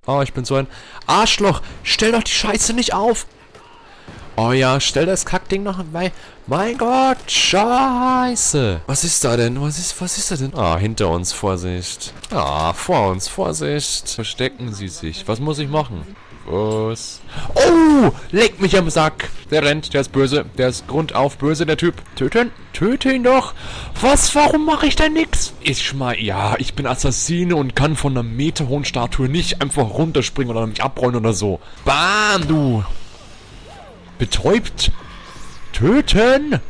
Oh, ich bin so ein Arschloch. Stell doch die Scheiße nicht auf. Oh ja, stell das Kackding noch bei. Mein Gott, Scheiße. Was ist da denn? Was ist da denn? Ah, hinter uns, Vorsicht. Ah, vor uns, Vorsicht. Verstecken Sie sich. Was muss ich machen? Was? Oh, leck mich am Sack. Der rennt, der ist böse. Der ist grundauf böse, der Typ. Töten? Töte ihn doch. Was? Warum mache ich denn nix? Ich bin Assassine und kann von einer meterhohen Statue nicht einfach runterspringen oder mich abrollen oder so. Bam, du. Betäubt. Töten.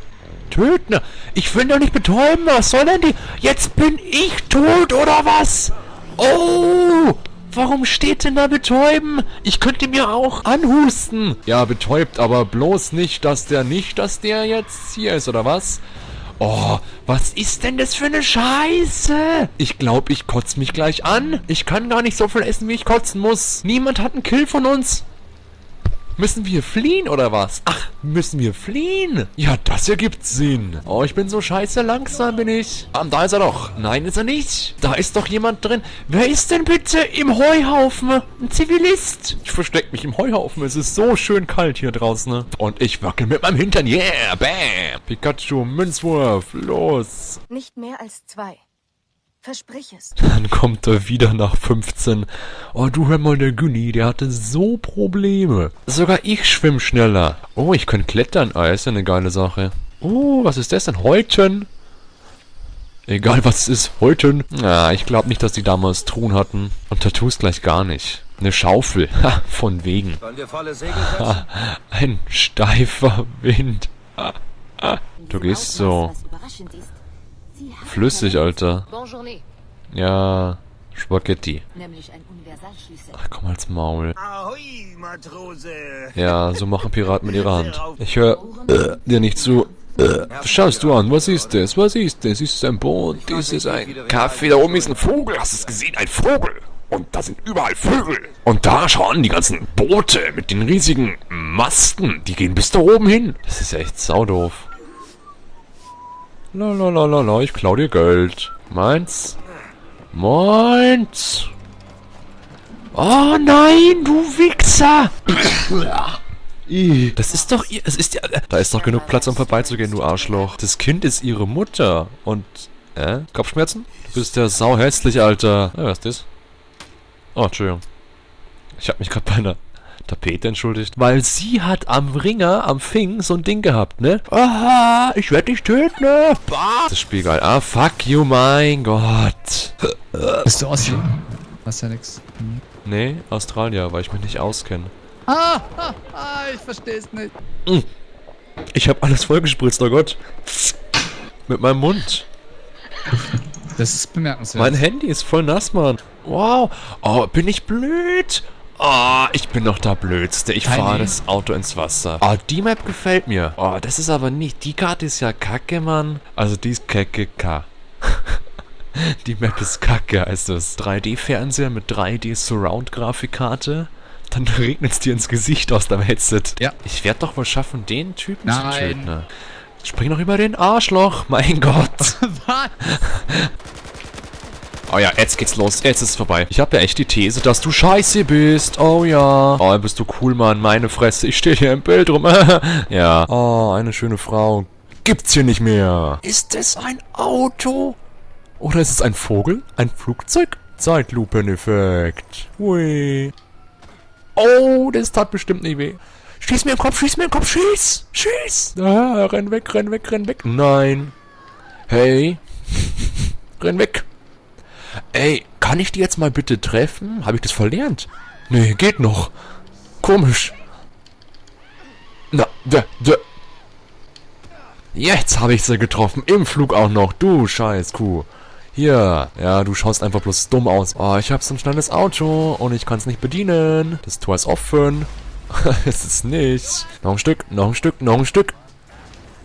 Töten. Ich will doch nicht betäuben. Was soll denn die? Jetzt bin ich tot, oder was? Oh. Warum steht denn da betäuben? Ich könnte mir auch anhusten. Ja, betäubt, aber bloß nicht, dass der jetzt hier ist, oder was? Oh, was ist denn das für eine Scheiße? Ich glaube, ich kotze mich gleich an. Ich kann gar nicht so viel essen, wie ich kotzen muss. Niemand hat einen Kill von uns. Müssen wir fliehen, oder was? Ach, müssen wir fliehen? Ja, das ergibt Sinn. Oh, ich bin so scheiße langsam, bin ich. Da ist er doch. Nein, ist er nicht. Da ist doch jemand drin. Wer ist denn bitte im Heuhaufen? Ein Zivilist. Ich verstecke mich im Heuhaufen. Es ist so schön kalt hier draußen. Ne? Und ich wackel mit meinem Hintern. Yeah, bam. Pikachu, Münzwurf. Los. Nicht mehr als 2. Versprich es. Dann kommt er wieder nach 15. Oh, du hör mal, der Günni, der hatte so Probleme. Sogar ich schwimm schneller. Oh, ich kann klettern. Ah, ist ja eine geile Sache. Oh, was ist das denn? Häuten? Egal, was es ist. Häuten. Ah, ich glaube nicht, dass die damals Truhen hatten. Und Tattoos gleich gar nicht. Eine Schaufel. Ha, von wegen. Wollen wir volle Segel setzen? Ein steifer Wind. Du gehst so flüssig, Alter. Ja, Spaghetti. Ach, komm halt's Maul. Ahoi, Matrose. Ja, so machen Piraten mit ihrer Hand. Ich höre dir nicht zu. Was schaust du an? Was ist das? Was ist das? Ist es ein Boot? Ist es ein Kaffee? Da oben ist ein Vogel. Hast du es gesehen? Ein Vogel. Und da sind überall Vögel. Und da schauen die ganzen Boote mit den riesigen Masten. Die gehen bis da oben hin. Das ist ja echt saudoof. Lalalala, ich klau dir Geld. Meins? Meins? Oh nein, du Wichser! Das ist doch ihr. Es ist ja. Da ist doch genug Platz, um vorbeizugehen, du Arschloch. Das Kind ist ihre Mutter. Und. Kopfschmerzen? Du bist ja sauhässlich, Alter. Ja, was ist das? Oh, Entschuldigung. Ich hab mich gerade bei einer Tapete entschuldigt. Weil sie hat am Ringer, am Fing, so ein Ding gehabt, ne? Aha, ich werde dich töten, ne? Bah. Das Spiel geil. Ah, fuck you, mein Gott. Bist du Aussie? Hast ja nix. Nee, Australier, weil ich mich nicht auskenne. Ich versteh's nicht. Ich hab alles vollgespritzt, oh Gott. Mit meinem Mund. Das ist bemerkenswert. Mein Handy ist voll nass, Mann. Wow. Oh, bin ich blöd? Oh, ich bin doch der Blödste. Ich fahre das Auto ins Wasser. Oh, die Map gefällt mir. Oh, das ist aber nicht... Die Karte ist ja kacke, Mann. Also die ist kacke. Die Map ist kacke, heißt es. 3D-Fernseher mit 3D-Surround-Grafikkarte. Dann regnet es dir ins Gesicht aus deinem Headset. Ja. Ich werde doch wohl schaffen, den Typen zu töten. Ne? Spring doch über den Arschloch. Mein Gott. Was? Oh ja, jetzt geht's los. Jetzt ist es vorbei. Ich habe ja echt die These, dass du scheiße bist. Oh ja. Oh, bist du cool, Mann. Meine Fresse. Ich stehe hier im Bild rum. Ja. Oh, eine schöne Frau. Gibt's hier nicht mehr. Ist es ein Auto? Oder ist es ein Vogel? Ein Flugzeug? Zeitlupeneffekt. Hui. Oh, das tat bestimmt nicht weh. Schieß mir im Kopf, schieß mir im Kopf, schieß! Schieß! Ah, renn weg, renn weg, renn weg. Nein. Hey. Renn weg. Ey, kann ich die jetzt mal bitte treffen? Habe ich das verlernt? Nee, geht noch. Komisch. Na, Jetzt habe ich sie getroffen. Im Flug auch noch. Du scheiß Kuh. Hier. Ja, du schaust einfach bloß dumm aus. Oh, ich habe so ein schnelles Auto und ich kann es nicht bedienen. Das Tor ist offen. Es ist nicht. Noch ein Stück, noch ein Stück, noch ein Stück.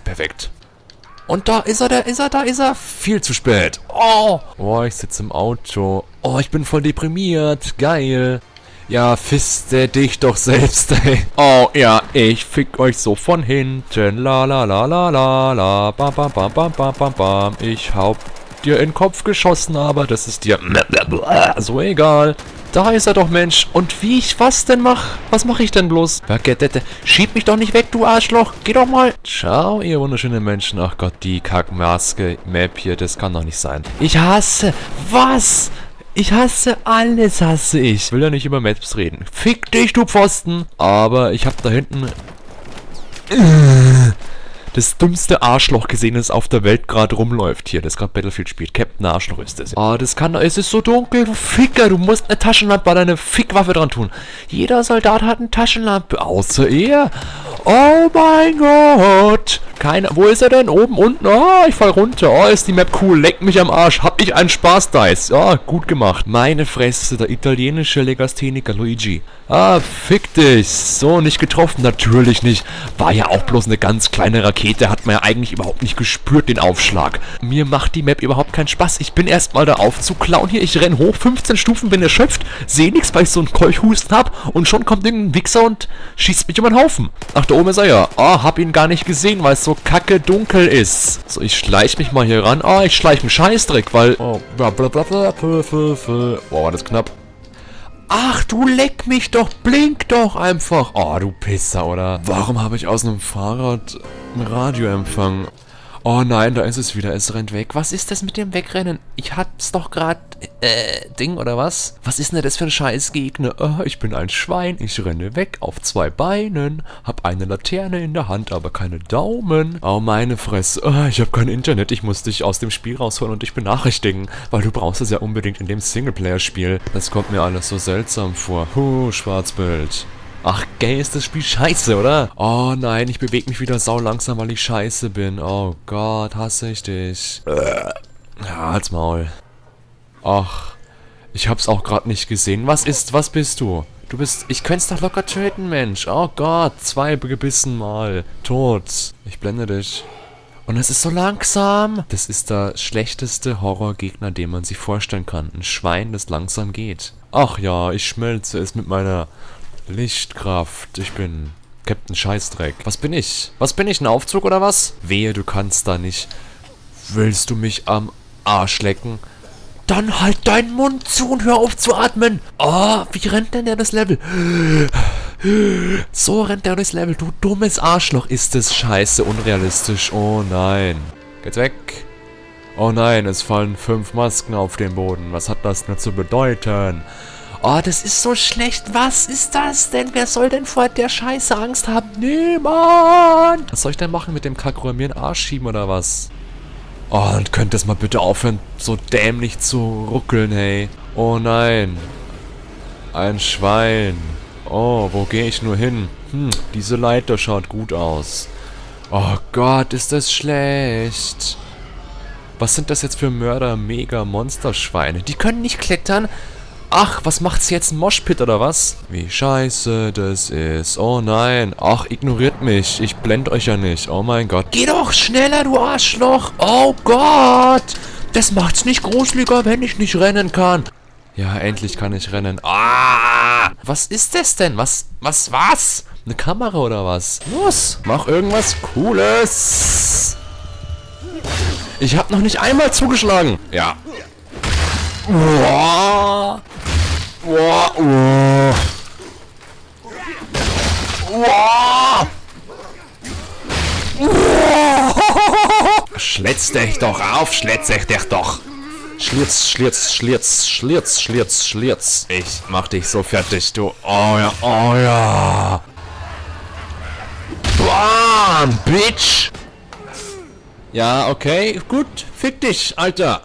Perfekt. Und da ist er, da ist er. Viel zu spät. Oh, ich sitze im Auto. Oh, ich bin voll deprimiert. Geil. Ja, fiste dich doch selbst, ey. Oh, ja, ich fick euch so von hinten. La la la la la la. Bam, bam, bam, bam, bam, bam, bam. Ich hab dir in den Kopf geschossen, aber das ist dir so egal. Da ist er doch, Mensch. Und wie ich was denn mach? Was mache ich denn bloß? Schieb mich doch nicht weg, du Arschloch. Geh doch mal. Ciao, ihr wunderschönen Menschen. Ach Gott, die Kackmaske-Map hier, das kann doch nicht sein. Ich hasse... Was? Ich hasse alles, hasse ich. Ich will ja nicht über Maps reden. Fick dich, du Pfosten. Aber ich hab da hinten... das dümmste Arschloch gesehen, das auf der Welt gerade rumläuft hier, das gerade Battlefield spielt. Captain Arschloch ist das. Ah, das kann... Es ist so dunkel, du Ficker. Du musst eine Taschenlampe an deine Fickwaffe dran tun. Jeder Soldat hat eine Taschenlampe. Außer er. Oh mein Gott. Wo ist er denn? Oben, unten? Oh, ich fall runter. Oh, ist die Map cool. Leck mich am Arsch. Hab ich einen Spaß, Dice. Ja, gut gemacht. Meine Fresse, der italienische Legastheniker Luigi. Ah, fick dich. So, nicht getroffen. Natürlich nicht. War ja auch bloß eine ganz kleine Rakete. Hat man ja eigentlich überhaupt nicht gespürt, den Aufschlag. Mir macht die Map überhaupt keinen Spaß. Ich bin erstmal da aufzuklauen hier. Ich renn hoch, 15 Stufen, bin erschöpft. Sehe nichts, weil ich so einen Keuchhusten hab. Und schon kommt irgendein Wichser und schießt mich um den Haufen. Ach, da oben ist er ja. Ah, hab ihn gar nicht gesehen, weil es so kacke dunkel ist. So, ich schleich mich mal hier ran. Ah, ich schleich einen Scheißdreck, weil... Oh, war das knapp. Ach, du leck mich doch, blink doch einfach. Oh, du Pisser, oder? Warum habe ich aus einem Fahrrad einen Radioempfang? Oh nein, da ist es wieder, es rennt weg. Was ist das mit dem Wegrennen? Ich hab's doch gerade, Ding, oder was? Was ist denn das für ein Scheißgegner? Oh, ich bin ein Schwein, ich renne weg auf 2 Beinen, hab eine Laterne in der Hand, aber keine Daumen. Oh, meine Fresse, oh, ich hab kein Internet, ich muss dich aus dem Spiel rausholen und dich benachrichtigen, weil du brauchst es ja unbedingt in dem Singleplayer-Spiel. Das kommt mir alles so seltsam vor. Schwarzbild. Ach, gay, ist das Spiel scheiße, oder? Oh nein, ich bewege mich wieder sau langsam, weil ich scheiße bin. Oh Gott, hasse ich dich. Ja, halt's Maul. Ach, ich hab's auch gerade nicht gesehen. Was bist du? Du bist... Ich könnte doch locker töten, Mensch. Oh Gott, 2 gebissen mal. Tot. Ich blende dich. Und es ist so langsam. Das ist der schlechteste Horrorgegner, den man sich vorstellen kann. Ein Schwein, das langsam geht. Ach ja, ich schmelze es mit meiner... Lichtkraft. Ich bin Captain Scheißdreck. Was bin ich? Was bin ich? Ein Aufzug oder was? Wehe, du kannst da nicht. Willst du mich am Arsch lecken? Dann halt deinen Mund zu und hör auf zu atmen. Oh, wie rennt denn der das Level? So rennt der das Level. Du dummes Arschloch. Ist das scheiße unrealistisch. Oh nein. Geht's weg. Oh nein, es fallen 5 Masken auf den Boden. Was hat das denn zu bedeuten? Oh, das ist so schlecht. Was ist das denn? Wer soll denn vor der Scheiße Angst haben? Niemand! Was soll ich denn machen mit dem Kackrohr? Mir in den Arsch schieben oder was? Oh, und könnt das mal bitte aufhören, so dämlich zu ruckeln, hey. Oh nein. Ein Schwein. Oh, wo gehe ich nur hin? Diese Leiter schaut gut aus. Oh Gott, ist das schlecht. Was sind das jetzt für Mörder-Mega-Monsterschweine? Die können nicht klettern. Ach, was macht's jetzt? Ein Moshpit oder was? Wie scheiße das ist. Oh nein. Ach, ignoriert mich. Ich blend euch ja nicht. Oh mein Gott. Geh doch schneller, du Arschloch. Oh Gott. Das macht's nicht gruseliger, wenn ich nicht rennen kann. Ja, endlich kann ich rennen. Ah! Was ist das denn? Was? Eine Kamera oder was? Los, mach irgendwas Cooles. Ich hab noch nicht einmal zugeschlagen. Ja. Uah. Uah, uah. Uah. Uah. Schlitz dich doch auf, schlitz dich doch. Schlitz, schlitz, schlitz, schlitz, schlitz, schlitz. Ich mach dich so fertig, du. Oh ja, oh ja. Bam, Bitch. Ja, okay, gut. Fick dich, Alter.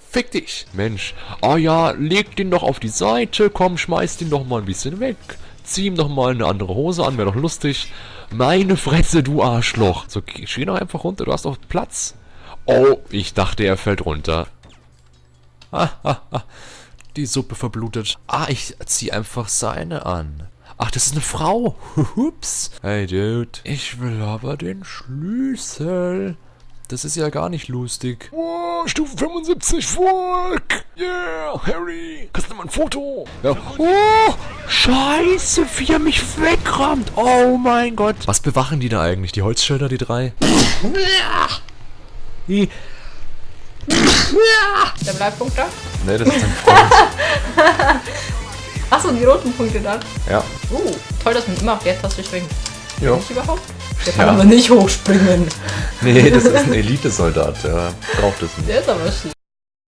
Fick dich. Mensch. Oh ja, leg den doch auf die Seite. Komm, schmeiß den doch mal ein bisschen weg. Zieh ihm doch mal eine andere Hose an. Wäre doch lustig. Meine Fresse, du Arschloch. So, geh doch einfach runter. Du hast doch Platz. Oh, ich dachte, er fällt runter. Die Suppe verblutet. Ah, ich zieh einfach seine an. Ach, das ist eine Frau. Hups. Hey, Dude. Ich will aber den Schlüssel. Das ist ja gar nicht lustig. Wow, Stufe 75, Volk! Yeah, Harry! Kannst du mal ein Foto? Ja. Oh, scheiße, wie er mich wegrammt. Oh mein Gott. Was bewachen die da eigentlich? Die Holzschilder, die 3? Die... Der Bleibpunkt da? Ne, das ist ein Freund. Achso, die roten Punkte dann. Ja. Toll, dass man immer auf der Taste schwingt. Ja. Nicht überhaupt? Der kann Ja. aber nicht hochspringen. Nee, das ist ein Elitesoldat, der braucht es nicht. Der ist aber schlecht.